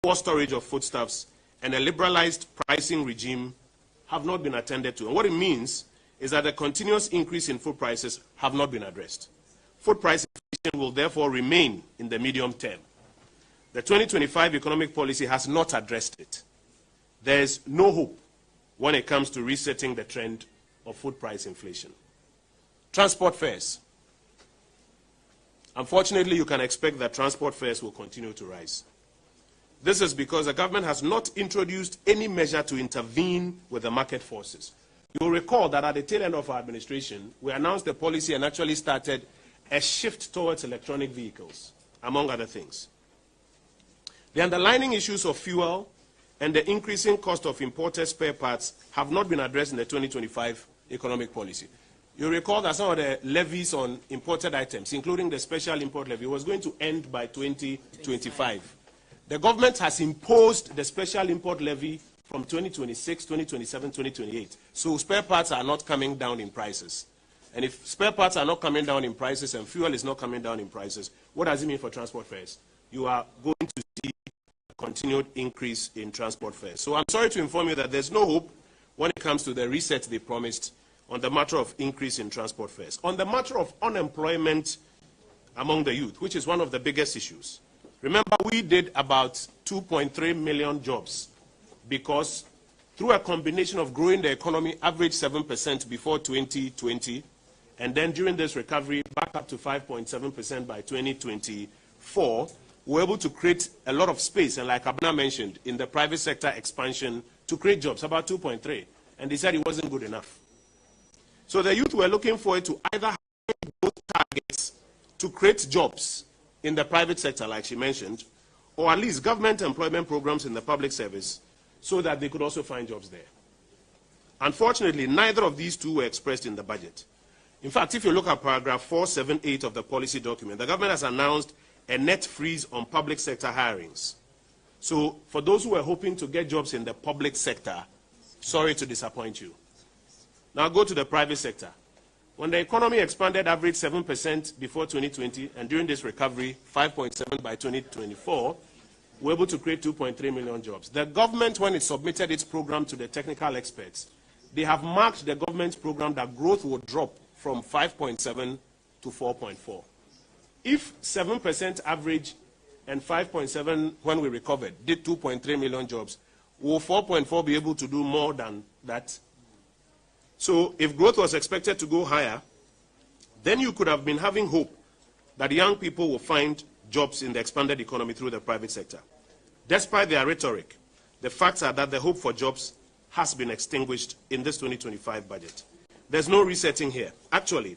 poor storage of foodstuffs, and a liberalized pricing regime have not been attended to. And what it means is that the continuous increase in food prices have not been addressed. Food price inflation will therefore remain in the medium term. The 2025 economic policy has not addressed it. There is no hope when it comes to resetting the trend of food price inflation. Transport fares. Unfortunately, you can expect that transport fares will continue to rise. This is because the government has not introduced any measure to intervene with the market forces. You will recall that at the tail end of our administration, we announced the policy and actually started a shift towards electronic vehicles, among other things. The underlying issues of fuel and the increasing cost of imported spare parts have not been addressed in the 2025 economic policy. You recall that some of the levies on imported items, including the special import levy, was going to end by 2025. The government has imposed the special import levy from 2026, 2027, 2028. So spare parts are not coming down in prices. And if spare parts are not coming down in prices and fuel is not coming down in prices, what does it mean for transport fares? You are going to see a continued increase in transport fares. So I'm sorry to inform you that there's no hope when it comes to the reset they promised on the matter of increase in transport fares. On the matter of unemployment among the youth, which is one of the biggest issues, remember we did about 2.3 million jobs because through a combination of growing the economy average 7% before 2020, and then during this recovery back up to 5.7% by 2024, we were able to create a lot of space, and like Abna mentioned, in the private sector expansion to create jobs, about 2.3, and they said it wasn't good enough. So the youth were looking forward to either have both targets to create jobs in the private sector, like she mentioned, or at least government employment programs in the public service so that they could also find jobs there. Unfortunately, neither of these two were expressed in the budget. In fact, if you look at paragraph 478 of the policy document, the government has announced a net freeze on public sector hirings. So for those who were hoping to get jobs in the public sector, sorry to disappoint you. Now go to the private sector. When the economy expanded average 7% before 2020, and during this recovery, 5.7 by 2024, we were able to create 2.3 million jobs. The government, when it submitted its program to the technical experts, they have marked the government's program that growth will drop from 5.7 to 4.4. If 7% average and 5.7 when we recovered did 2.3 million jobs, will 4.4 be able to do more than that? So if growth was expected to go higher, then you could have been having hope that young people will find jobs in the expanded economy through the private sector. Despite their rhetoric, the facts are that the hope for jobs has been extinguished in this 2025 budget. There's no resetting here. Actually,